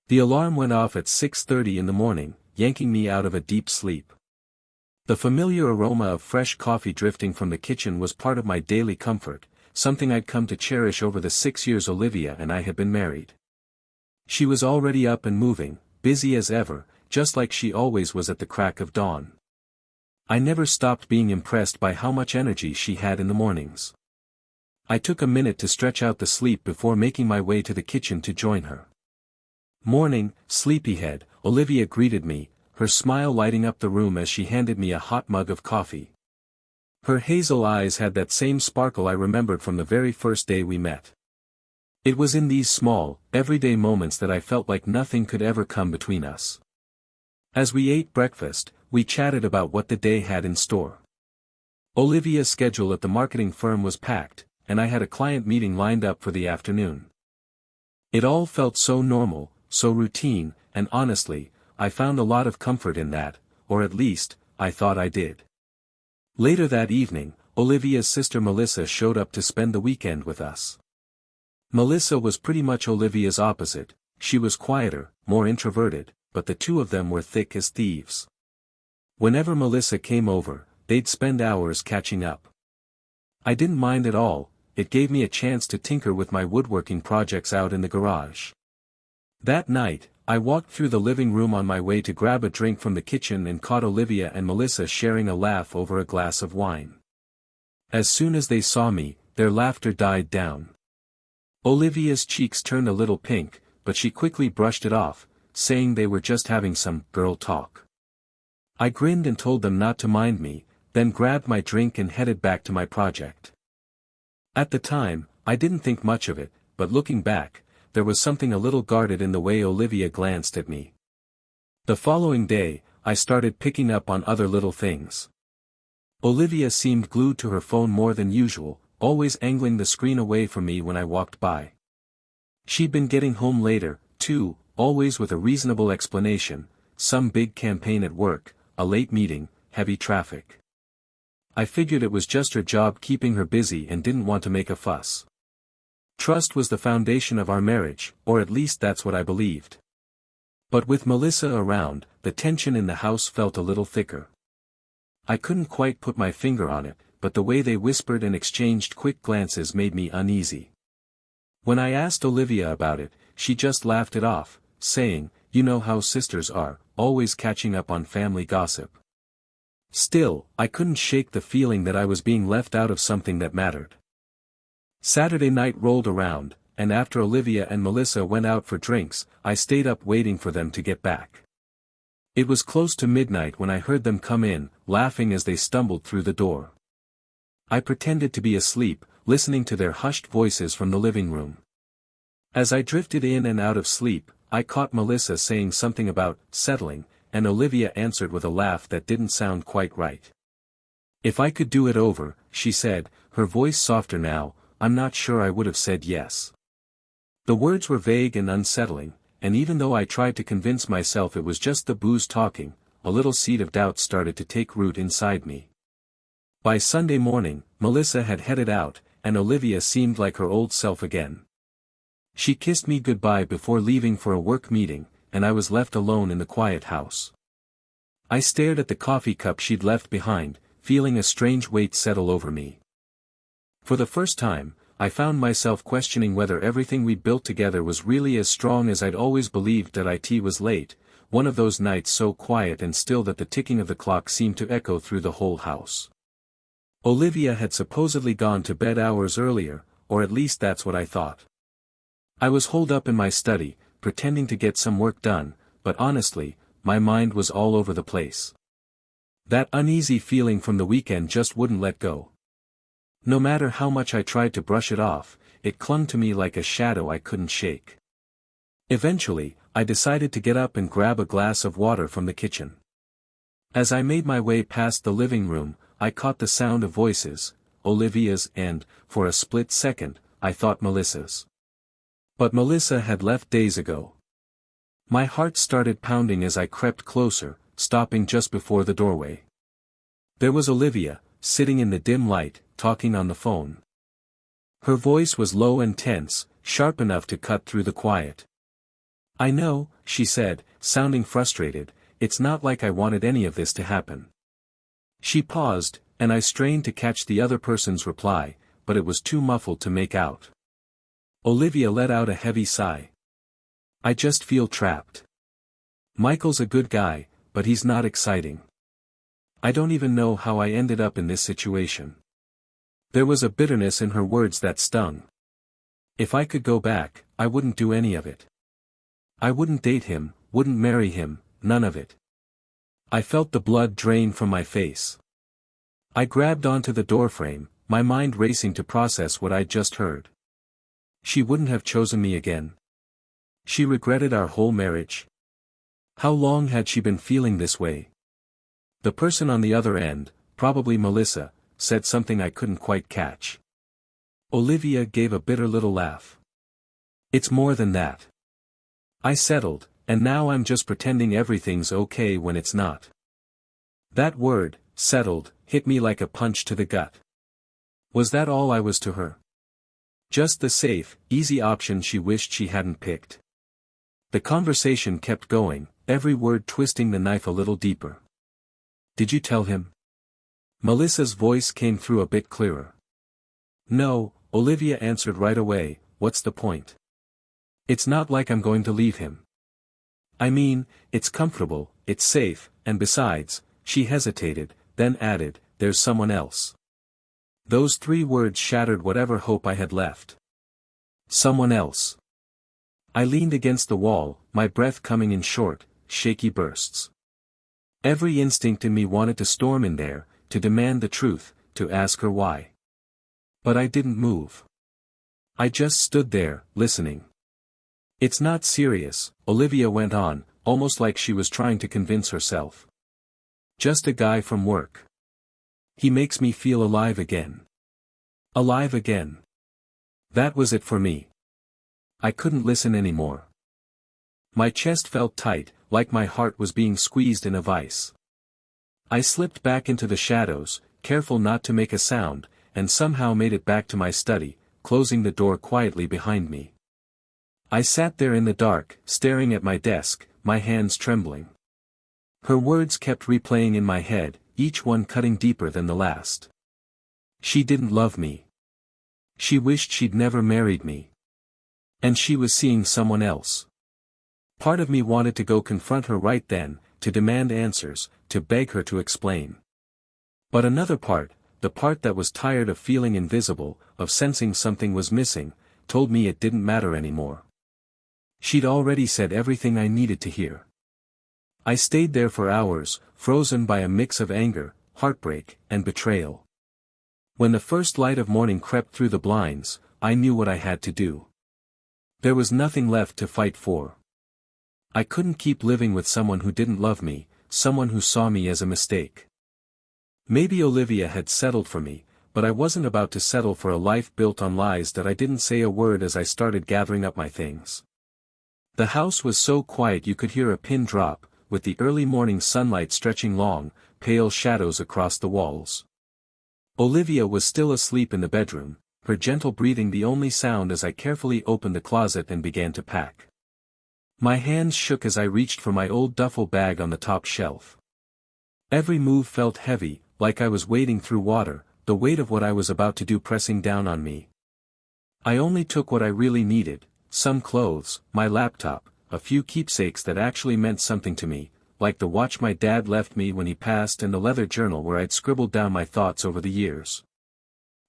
The alarm went off at 6:30 in the morning, yanking me out of a deep sleep. The familiar aroma of fresh coffee drifting from the kitchen was part of my daily comfort, something I'd come to cherish over the 6 years Olivia and I had been married. She was already up and moving, busy as ever, just like she always was at the crack of dawn. I never stopped being impressed by how much energy she had in the mornings. I took a minute to stretch out the sleep before making my way to the kitchen to join her. "Morning, sleepyhead," Olivia greeted me, her smile lighting up the room as she handed me a hot mug of coffee. Her hazel eyes had that same sparkle I remembered from the very first day we met. It was in these small, everyday moments that I felt like nothing could ever come between us. As we ate breakfast, we chatted about what the day had in store. Olivia's schedule at the marketing firm was packed, and I had a client meeting lined up for the afternoon. It all felt so normal, so routine, and honestly, I found a lot of comfort in that, or at least, I thought I did. Later that evening, Olivia's sister Melissa showed up to spend the weekend with us. Melissa was pretty much Olivia's opposite. She was quieter, more introverted, but the two of them were thick as thieves. Whenever Melissa came over, they'd spend hours catching up. I didn't mind at all, it gave me a chance to tinker with my woodworking projects out in the garage. That night, I walked through the living room on my way to grab a drink from the kitchen and caught Olivia and Melissa sharing a laugh over a glass of wine. As soon as they saw me, their laughter died down. Olivia's cheeks turned a little pink, but she quickly brushed it off, saying they were just having some girl talk. I grinned and told them not to mind me, then grabbed my drink and headed back to my project. At the time, I didn't think much of it, but looking back, there was something a little guarded in the way Olivia glanced at me. The following day, I started picking up on other little things. Olivia seemed glued to her phone more than usual, always angling the screen away from me when I walked by. She'd been getting home later, too, always with a reasonable explanation, some big campaign at work, a late meeting, heavy traffic. I figured it was just her job keeping her busy and didn't want to make a fuss. Trust was the foundation of our marriage, or at least that's what I believed. But with Melissa around, the tension in the house felt a little thicker. I couldn't quite put my finger on it, but the way they whispered and exchanged quick glances made me uneasy. When I asked Olivia about it, she just laughed it off, saying, "You know how sisters are, always catching up on family gossip." Still, I couldn't shake the feeling that I was being left out of something that mattered. Saturday night rolled around, and after Olivia and Melissa went out for drinks, I stayed up waiting for them to get back. It was close to midnight when I heard them come in, laughing as they stumbled through the door. I pretended to be asleep, listening to their hushed voices from the living room. As I drifted in and out of sleep, I caught Melissa saying something about settling, and Olivia answered with a laugh that didn't sound quite right. "If I could do it over," she said, her voice softer now, "I'm not sure I would have said yes." The words were vague and unsettling, and even though I tried to convince myself it was just the booze talking, a little seed of doubt started to take root inside me. By Sunday morning, Melissa had headed out, and Olivia seemed like her old self again. She kissed me goodbye before leaving for a work meeting, and I was left alone in the quiet house. I stared at the coffee cup she'd left behind, feeling a strange weight settle over me. For the first time, I found myself questioning whether everything we built together was really as strong as I'd always believed. That it was late, one of those nights so quiet and still that the ticking of the clock seemed to echo through the whole house. Olivia had supposedly gone to bed hours earlier, or at least that's what I thought. I was holed up in my study, pretending to get some work done, but honestly, my mind was all over the place. That uneasy feeling from the weekend just wouldn't let go. No matter how much I tried to brush it off, it clung to me like a shadow I couldn't shake. Eventually, I decided to get up and grab a glass of water from the kitchen. As I made my way past the living room, I caught the sound of voices, Olivia's and, for a split second, I thought Melissa's. But Melissa had left days ago. My heart started pounding as I crept closer, stopping just before the doorway. There was Olivia, sitting in the dim light, talking on the phone. Her voice was low and tense, sharp enough to cut through the quiet. "I know," she said, sounding frustrated, "it's not like I wanted any of this to happen." She paused, and I strained to catch the other person's reply, but it was too muffled to make out. Olivia let out a heavy sigh. "I just feel trapped. Michael's a good guy, but he's not exciting. I don't even know how I ended up in this situation." There was a bitterness in her words that stung. If I could go back, I wouldn't do any of it. I wouldn't date him, wouldn't marry him, none of it. I felt the blood drain from my face. I grabbed onto the doorframe, my mind racing to process what I'd just heard. She wouldn't have chosen me again. She regretted our whole marriage. How long had she been feeling this way? The person on the other end, probably Melissa, said something I couldn't quite catch. Olivia gave a bitter little laugh. "It's more than that." I settled, and now I'm just pretending everything's okay when it's not. That word, settled, hit me like a punch to the gut. Was that all I was to her? Just the safe, easy option she wished she hadn't picked. The conversation kept going, every word twisting the knife a little deeper. "Did you tell him?" Melissa's voice came through a bit clearer. "No," Olivia answered right away, "what's the point? It's not like I'm going to leave him. I mean, it's comfortable, it's safe, and besides," she hesitated, then added, "there's someone else." Those 3 words shattered whatever hope I had left. Someone else. I leaned against the wall, my breath coming in short, shaky bursts. Every instinct in me wanted to storm in there, to demand the truth, to ask her why. But I didn't move. I just stood there, listening. "It's not serious," Olivia went on, almost like she was trying to convince herself. "Just a guy from work. He makes me feel alive again." Alive again. That was it for me. I couldn't listen anymore. My chest felt tight, like my heart was being squeezed in a vice. I slipped back into the shadows, careful not to make a sound, and somehow made it back to my study, closing the door quietly behind me. I sat there in the dark, staring at my desk, my hands trembling. Her words kept replaying in my head, each one cutting deeper than the last. She didn't love me. She wished she'd never married me. And she was seeing someone else. Part of me wanted to go confront her right then, to demand answers, to beg her to explain. But another part, the part that was tired of feeling invisible, of sensing something was missing, told me it didn't matter anymore. She'd already said everything I needed to hear. I stayed there for hours, frozen by a mix of anger, heartbreak, and betrayal. When the first light of morning crept through the blinds, I knew what I had to do. There was nothing left to fight for. I couldn't keep living with someone who didn't love me, someone who saw me as a mistake. Maybe Olivia had settled for me, but I wasn't about to settle for a life built on lies that I didn't say a word as I started gathering up my things. The house was so quiet you could hear a pin drop, with the early morning sunlight stretching long, pale shadows across the walls. Olivia was still asleep in the bedroom, her gentle breathing the only sound as I carefully opened the closet and began to pack. My hands shook as I reached for my old duffel bag on the top shelf. Every move felt heavy, like I was wading through water, the weight of what I was about to do pressing down on me. I only took what I really needed, some clothes, my laptop, a few keepsakes that actually meant something to me, like the watch my dad left me when he passed and the leather journal where I'd scribbled down my thoughts over the years.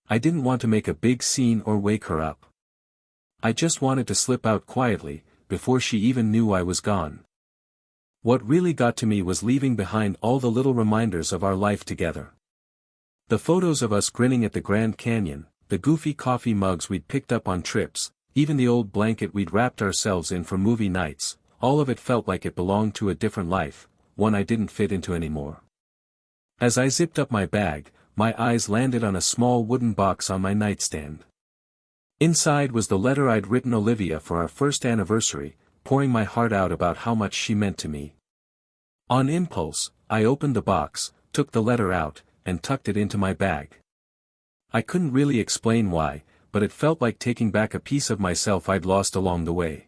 I didn't want to make a big scene or wake her up. I just wanted to slip out quietly, before she even knew I was gone. What really got to me was leaving behind all the little reminders of our life together. The photos of us grinning at the Grand Canyon, the goofy coffee mugs we'd picked up on trips, even the old blanket we'd wrapped ourselves in for movie nights, all of it felt like it belonged to a different life, one I didn't fit into anymore. As I zipped up my bag, my eyes landed on a small wooden box on my nightstand. Inside was the letter I'd written Olivia for our first anniversary, pouring my heart out about how much she meant to me. On impulse, I opened the box, took the letter out, and tucked it into my bag. I couldn't really explain why, but it felt like taking back a piece of myself I'd lost along the way.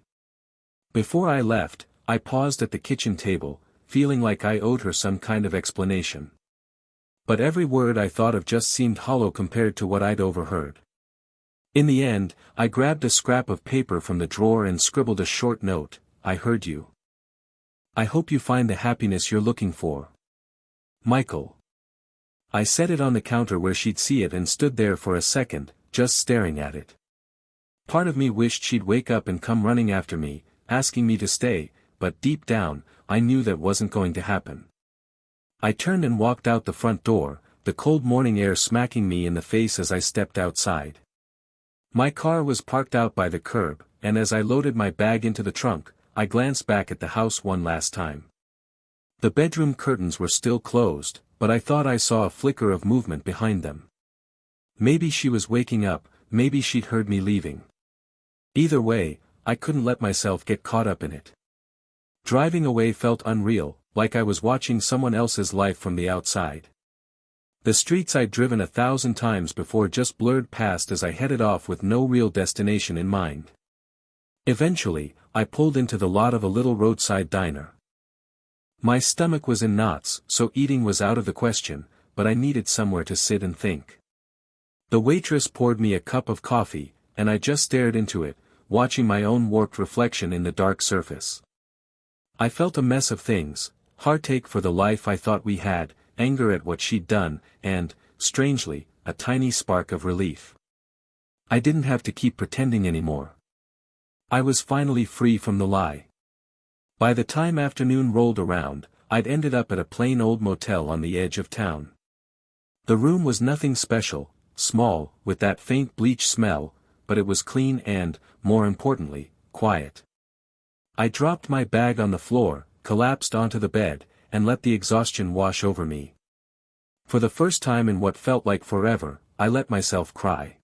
Before I left, I paused at the kitchen table, feeling like I owed her some kind of explanation. But every word I thought of just seemed hollow compared to what I'd overheard. In the end, I grabbed a scrap of paper from the drawer and scribbled a short note. I heard you. I hope you find the happiness you're looking for. Michael. I set it on the counter where she'd see it and stood there for a second, just staring at it. Part of me wished she'd wake up and come running after me, asking me to stay, but deep down, I knew that wasn't going to happen. I turned and walked out the front door, the cold morning air smacking me in the face as I stepped outside. My car was parked out by the curb, and as I loaded my bag into the trunk, I glanced back at the house one last time. The bedroom curtains were still closed, but I thought I saw a flicker of movement behind them. Maybe she was waking up, maybe she'd heard me leaving. Either way, I couldn't let myself get caught up in it. Driving away felt unreal, like I was watching someone else's life from the outside. The streets I'd driven 1,000 times before just blurred past as I headed off with no real destination in mind. Eventually, I pulled into the lot of a little roadside diner. My stomach was in knots, so eating was out of the question, but I needed somewhere to sit and think. The waitress poured me a cup of coffee, and I just stared into it, watching my own warped reflection in the dark surface. I felt a mess of things, heartache for the life I thought we had, anger at what she'd done, and, strangely, a tiny spark of relief. I didn't have to keep pretending anymore. I was finally free from the lie. By the time afternoon rolled around, I'd ended up at a plain old motel on the edge of town. The room was nothing special, small, with that faint bleach smell, but it was clean and, more importantly, quiet. I dropped my bag on the floor, collapsed onto the bed, and let the exhaustion wash over me. For the first time in what felt like forever, I let myself cry.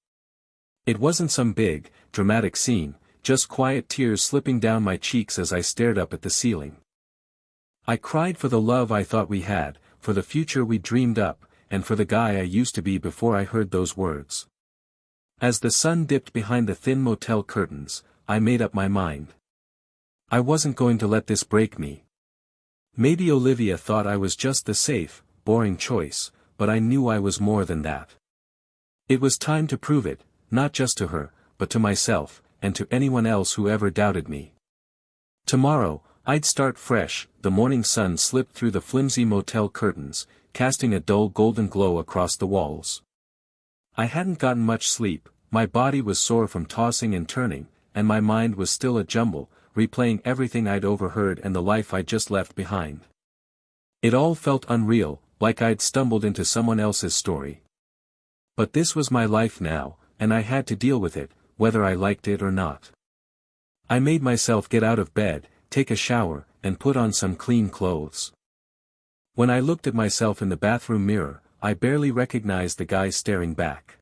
It wasn't some big, dramatic scene, just quiet tears slipping down my cheeks as I stared up at the ceiling. I cried for the love I thought we had, for the future we dreamed up, and for the guy I used to be before I heard those words. As the sun dipped behind the thin motel curtains, I made up my mind. I wasn't going to let this break me. Maybe Olivia thought I was just the safe, boring choice, but I knew I was more than that. It was time to prove it, not just to her, but to myself, and to anyone else who ever doubted me. Tomorrow, I'd start fresh. The morning sun slipped through the flimsy motel curtains, casting a dull golden glow across the walls. I hadn't gotten much sleep, my body was sore from tossing and turning, and my mind was still a jumble, replaying everything I'd overheard and the life I'd just left behind. It all felt unreal, like I'd stumbled into someone else's story. But this was my life now, and I had to deal with it, whether I liked it or not. I made myself get out of bed, take a shower, and put on some clean clothes. When I looked at myself in the bathroom mirror, I barely recognized the guy staring back.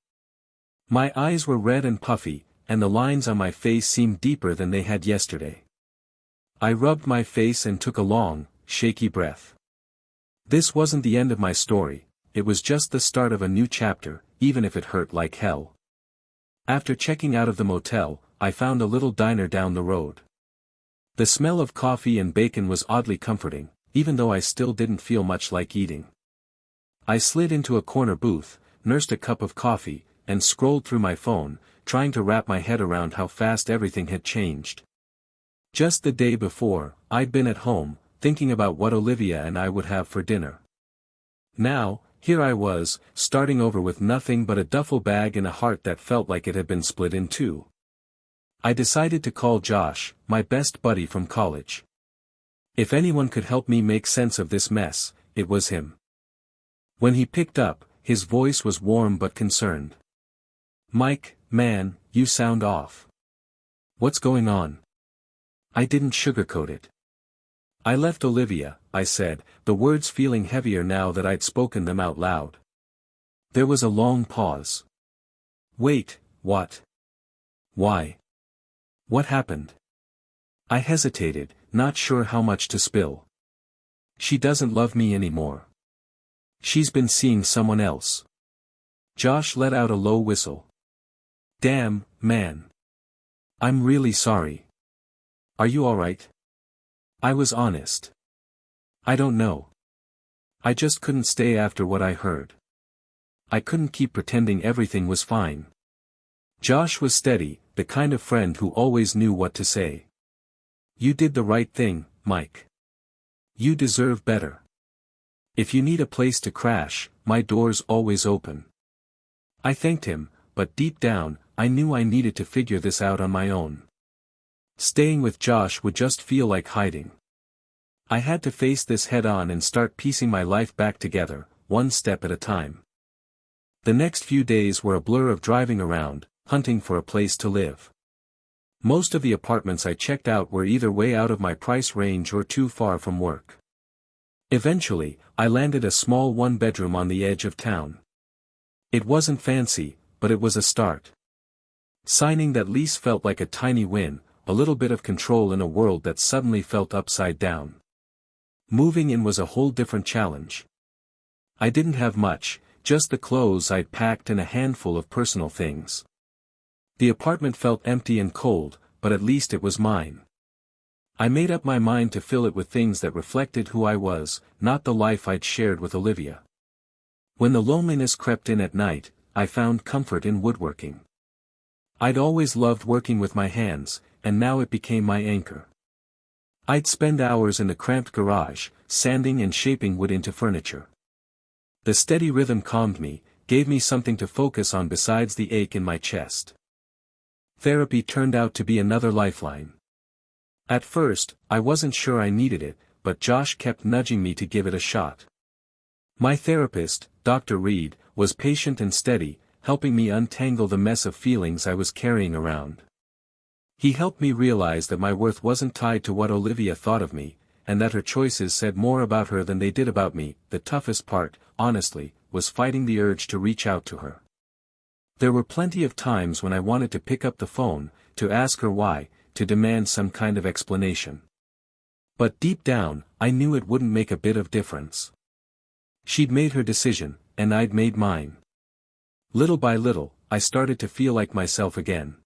My eyes were red and puffy, and the lines on my face seemed deeper than they had yesterday. I rubbed my face and took a long, shaky breath. This wasn't the end of my story, it was just the start of a new chapter, even if it hurt like hell. After checking out of the motel, I found a little diner down the road. The smell of coffee and bacon was oddly comforting, even though I still didn't feel much like eating. I slid into a corner booth, nursed a cup of coffee, and scrolled through my phone, trying to wrap my head around how fast everything had changed. Just the day before, I'd been at home, thinking about what Olivia and I would have for dinner. Now, here I was, starting over with nothing but a duffel bag and a heart that felt like it had been split in two. I decided to call Josh, my best buddy from college. If anyone could help me make sense of this mess, it was him. When he picked up, his voice was warm but concerned. "Mike, man, you sound off. What's going on?" I didn't sugarcoat it. "I left Olivia," I said, the words feeling heavier now that I'd spoken them out loud. There was a long pause. "Wait, what? Why? What happened?" I hesitated, not sure how much to spill. "She doesn't love me anymore. She's been seeing someone else." Josh let out a low whistle. "Damn, man. I'm really sorry." Are you alright? I was honest. I don't know. I just couldn't stay after what I heard. I couldn't keep pretending everything was fine. Josh was steady, the kind of friend who always knew what to say. You did the right thing, Mike. You deserve better. If you need a place to crash, my door's always open. I thanked him, but deep down, I knew I needed to figure this out on my own. Staying with Josh would just feel like hiding. I had to face this head-on and start piecing my life back together, one step at a time. The next few days were a blur of driving around, hunting for a place to live. Most of the apartments I checked out were either way out of my price range or too far from work. Eventually, I landed a small one-bedroom on the edge of town. It wasn't fancy, but it was a start. Signing that lease felt like a tiny win, a little bit of control in a world that suddenly felt upside down. Moving in was a whole different challenge. I didn't have much, just the clothes I'd packed and a handful of personal things. The apartment felt empty and cold, but at least it was mine. I made up my mind to fill it with things that reflected who I was, not the life I'd shared with Olivia. When the loneliness crept in at night, I found comfort in woodworking. I'd always loved working with my hands, and now it became my anchor. I'd spend hours in the cramped garage, sanding and shaping wood into furniture. The steady rhythm calmed me, gave me something to focus on besides the ache in my chest. Therapy turned out to be another lifeline. At first, I wasn't sure I needed it, but Josh kept nudging me to give it a shot. My therapist, Dr. Reed, was patient and steady, helping me untangle the mess of feelings I was carrying around. He helped me realize that my worth wasn't tied to what Olivia thought of me, and that her choices said more about her than they did about me. The toughest part, honestly, was fighting the urge to reach out to her. There were plenty of times when I wanted to pick up the phone, to ask her why, to demand some kind of explanation. But deep down, I knew it wouldn't make a bit of difference. She'd made her decision, and I'd made mine. Little by little, I started to feel like myself again.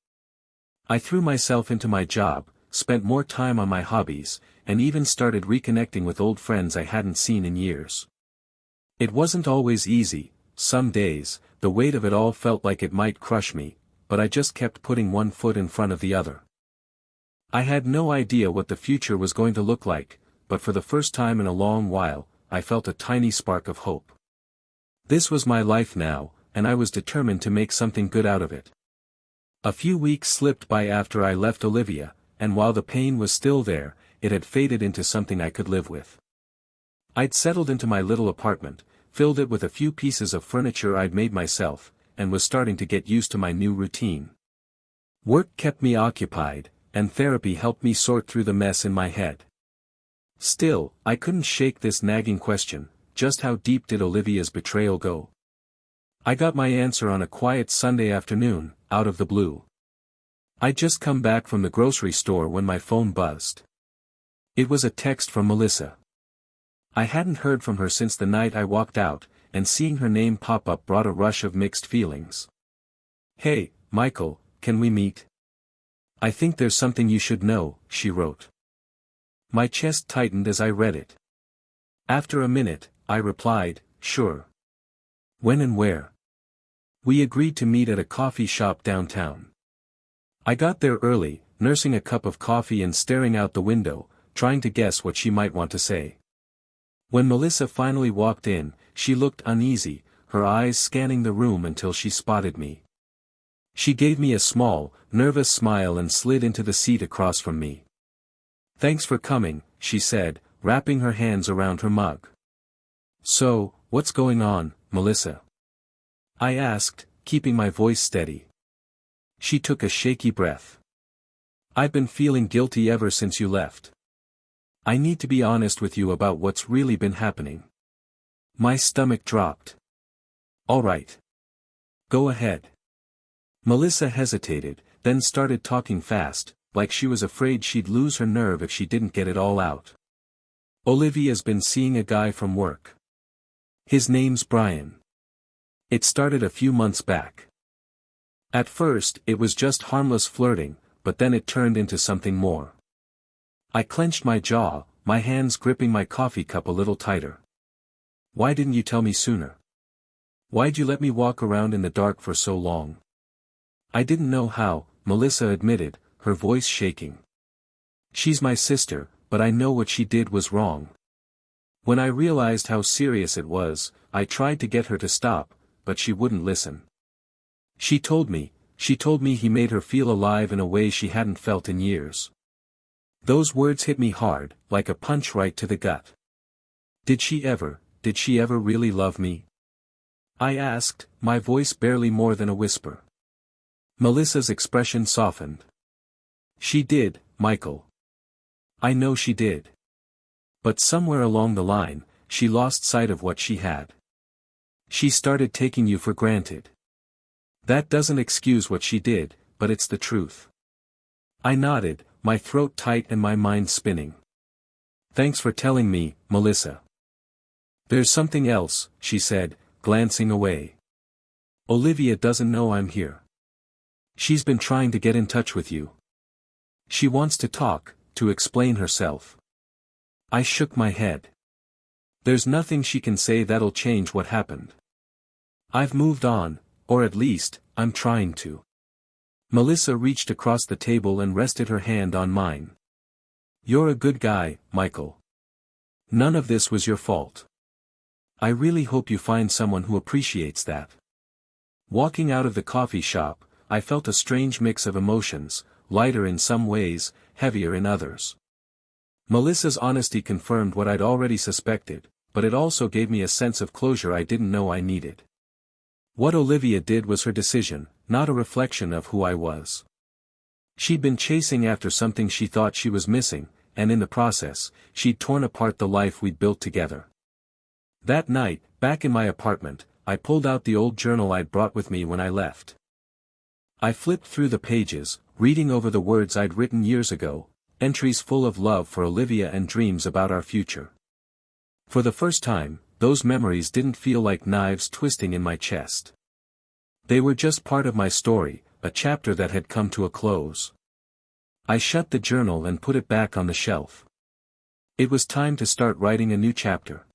I threw myself into my job, spent more time on my hobbies, and even started reconnecting with old friends I hadn't seen in years. It wasn't always easy. Some days, the weight of it all felt like it might crush me, but I just kept putting one foot in front of the other. I had no idea what the future was going to look like, but for the first time in a long while, I felt a tiny spark of hope. This was my life now, and I was determined to make something good out of it. A few weeks slipped by after I left Olivia, and while the pain was still there, it had faded into something I could live with. I'd settled into my little apartment, filled it with a few pieces of furniture I'd made myself, and was starting to get used to my new routine. Work kept me occupied, and therapy helped me sort through the mess in my head. Still, I couldn't shake this nagging question: just how deep did Olivia's betrayal go? I got my answer on a quiet Sunday afternoon, out of the blue. I'd just come back from the grocery store when my phone buzzed. It was a text from Melissa. I hadn't heard from her since the night I walked out, and seeing her name pop up brought a rush of mixed feelings. "Hey, Michael, can we meet? I think there's something you should know," she wrote. My chest tightened as I read it. After a minute, I replied, "Sure. When and where?" We agreed to meet at a coffee shop downtown. I got there early, nursing a cup of coffee and staring out the window, trying to guess what she might want to say. When Melissa finally walked in, she looked uneasy, her eyes scanning the room until she spotted me. She gave me a small, nervous smile and slid into the seat across from me. "Thanks for coming," she said, wrapping her hands around her mug. "So, what's going on, Melissa?" I asked, keeping my voice steady. She took a shaky breath. "I've been feeling guilty ever since you left. I need to be honest with you about what's really been happening." My stomach dropped. "All right. Go ahead." Melissa hesitated, then started talking fast, like she was afraid she'd lose her nerve if she didn't get it all out. "Olivia's been seeing a guy from work. His name's Brian. It started a few months back. At first, it was just harmless flirting, but then it turned into something more. I clenched my jaw, my hands gripping my coffee cup a little tighter. Why didn't you tell me sooner? Why'd you let me walk around in the dark for so long? I didn't know how, Melissa admitted, her voice shaking. She's my sister, but I know what she did was wrong. When I realized how serious it was, I tried to get her to stop, but she wouldn't listen. She told me he made her feel alive in a way she hadn't felt in years. Those words hit me hard, like a punch right to the gut. Did she ever really love me? I asked, my voice barely more than a whisper. Melissa's expression softened. She did, Michael. I know she did. But somewhere along the line, she lost sight of what she had. She started taking you for granted. That doesn't excuse what she did, but it's the truth. I nodded, my throat tight and my mind spinning. Thanks for telling me, Melissa. There's something else, she said, glancing away. Olivia doesn't know I'm here. She's been trying to get in touch with you. She wants to talk, to explain herself. I shook my head. There's nothing she can say that'll change what happened. I've moved on, or at least, I'm trying to. Melissa reached across the table and rested her hand on mine. You're a good guy, Michael. None of this was your fault. I really hope you find someone who appreciates that. Walking out of the coffee shop, I felt a strange mix of emotions, lighter in some ways, heavier in others. Melissa's honesty confirmed what I'd already suspected, but it also gave me a sense of closure I didn't know I needed. What Olivia did was her decision, not a reflection of who I was. She'd been chasing after something she thought she was missing, and in the process, she'd torn apart the life we'd built together. That night, back in my apartment, I pulled out the old journal I'd brought with me when I left. I flipped through the pages, reading over the words I'd written years ago, entries full of love for Olivia and dreams about our future. For the first time, those memories didn't feel like knives twisting in my chest. They were just part of my story, a chapter that had come to a close. I shut the journal and put it back on the shelf. It was time to start writing a new chapter.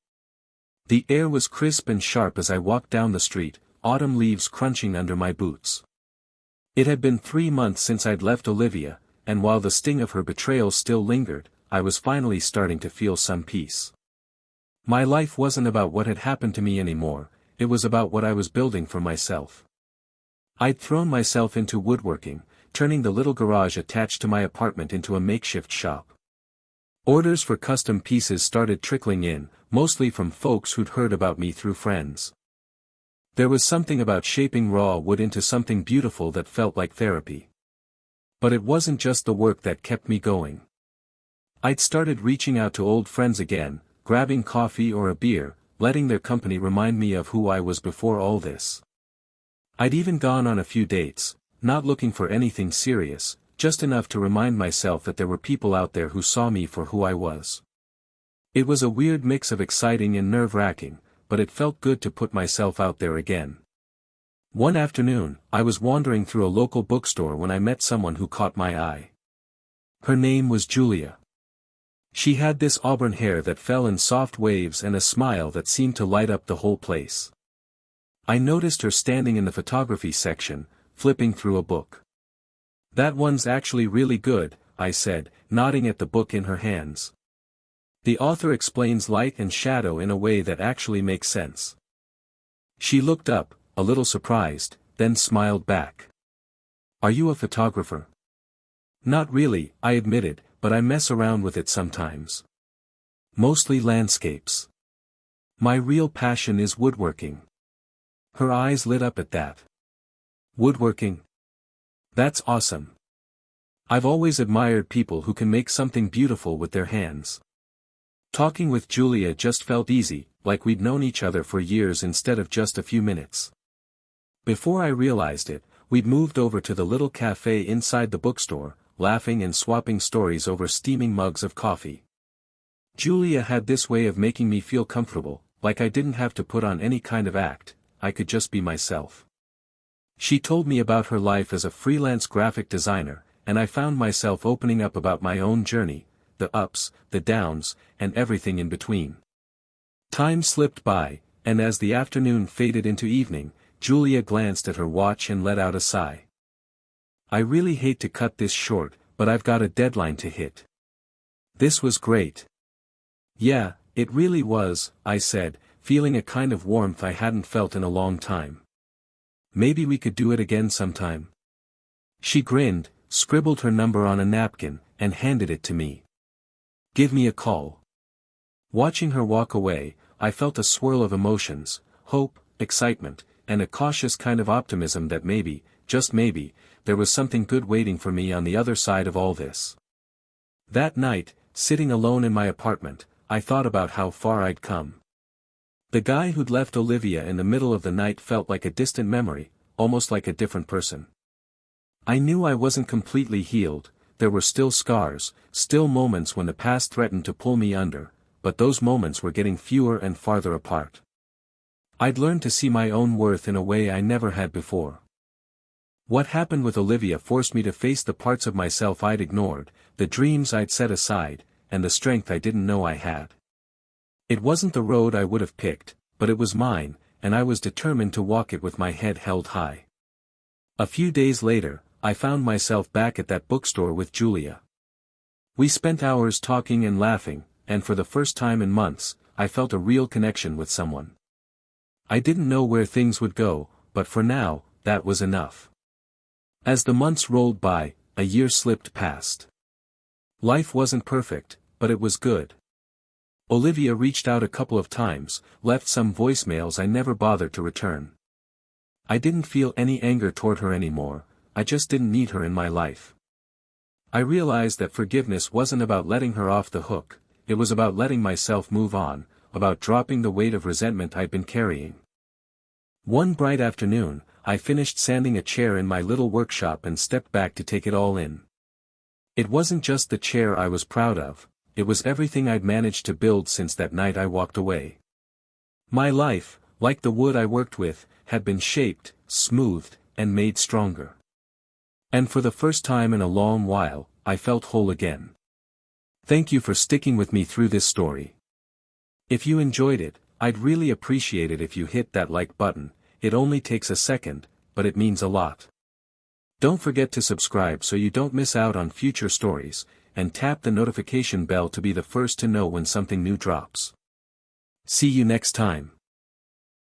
The air was crisp and sharp as I walked down the street, autumn leaves crunching under my boots. It had been 3 months since I'd left Olivia, and while the sting of her betrayal still lingered, I was finally starting to feel some peace. My life wasn't about what had happened to me anymore, it was about what I was building for myself. I'd thrown myself into woodworking, turning the little garage attached to my apartment into a makeshift shop. Orders for custom pieces started trickling in, mostly from folks who'd heard about me through friends. There was something about shaping raw wood into something beautiful that felt like therapy. But it wasn't just the work that kept me going. I'd started reaching out to old friends again, grabbing coffee or a beer, letting their company remind me of who I was before all this. I'd even gone on a few dates, not looking for anything serious, just enough to remind myself that there were people out there who saw me for who I was. It was a weird mix of exciting and nerve-wracking, but it felt good to put myself out there again. One afternoon, I was wandering through a local bookstore when I met someone who caught my eye. Her name was Julia. She had this auburn hair that fell in soft waves and a smile that seemed to light up the whole place. I noticed her standing in the photography section, flipping through a book. That one's actually really good, I said, nodding at the book in her hands. The author explains light and shadow in a way that actually makes sense. She looked up, a little surprised, then smiled back. Are you a photographer? Not really, I admitted, but I mess around with it sometimes. Mostly landscapes. My real passion is woodworking. Her eyes lit up at that. Woodworking? That's awesome. I've always admired people who can make something beautiful with their hands. Talking with Julia just felt easy, like we'd known each other for years instead of just a few minutes. Before I realized it, we'd moved over to the little cafe inside the bookstore, laughing and swapping stories over steaming mugs of coffee. Julia had this way of making me feel comfortable, like I didn't have to put on any kind of act, I could just be myself. She told me about her life as a freelance graphic designer, and I found myself opening up about my own journey, the ups, the downs, and everything in between. Time slipped by, and as the afternoon faded into evening, Julia glanced at her watch and let out a sigh. I really hate to cut this short, but I've got a deadline to hit. This was great. Yeah, it really was, I said, feeling a kind of warmth I hadn't felt in a long time. Maybe we could do it again sometime. She grinned, scribbled her number on a napkin, and handed it to me. Give me a call. Watching her walk away, I felt a swirl of emotions, hope, excitement, and a cautious kind of optimism that maybe, just maybe, there was something good waiting for me on the other side of all this. That night, sitting alone in my apartment, I thought about how far I'd come. The guy who'd left Olivia in the middle of the night felt like a distant memory, almost like a different person. I knew I wasn't completely healed, there were still scars, still moments when the past threatened to pull me under, but those moments were getting fewer and farther apart. I'd learned to see my own worth in a way I never had before. What happened with Olivia forced me to face the parts of myself I'd ignored, the dreams I'd set aside, and the strength I didn't know I had. It wasn't the road I would have picked, but it was mine, and I was determined to walk it with my head held high. A few days later, I found myself back at that bookstore with Julia. We spent hours talking and laughing, and for the first time in months, I felt a real connection with someone. I didn't know where things would go, but for now, that was enough. As the months rolled by, a year slipped past. Life wasn't perfect, but it was good. Olivia reached out a couple of times, left some voicemails I never bothered to return. I didn't feel any anger toward her anymore, I just didn't need her in my life. I realized that forgiveness wasn't about letting her off the hook, it was about letting myself move on, about dropping the weight of resentment I'd been carrying. One bright afternoon, I finished sanding a chair in my little workshop and stepped back to take it all in. It wasn't just the chair I was proud of, it was everything I'd managed to build since that night I walked away. My life, like the wood I worked with, had been shaped, smoothed, and made stronger. And for the first time in a long while, I felt whole again. Thank you for sticking with me through this story. If you enjoyed it, I'd really appreciate it if you hit that like button. It only takes a second, but it means a lot. Don't forget to subscribe so you don't miss out on future stories, and tap the notification bell to be the first to know when something new drops. See you next time.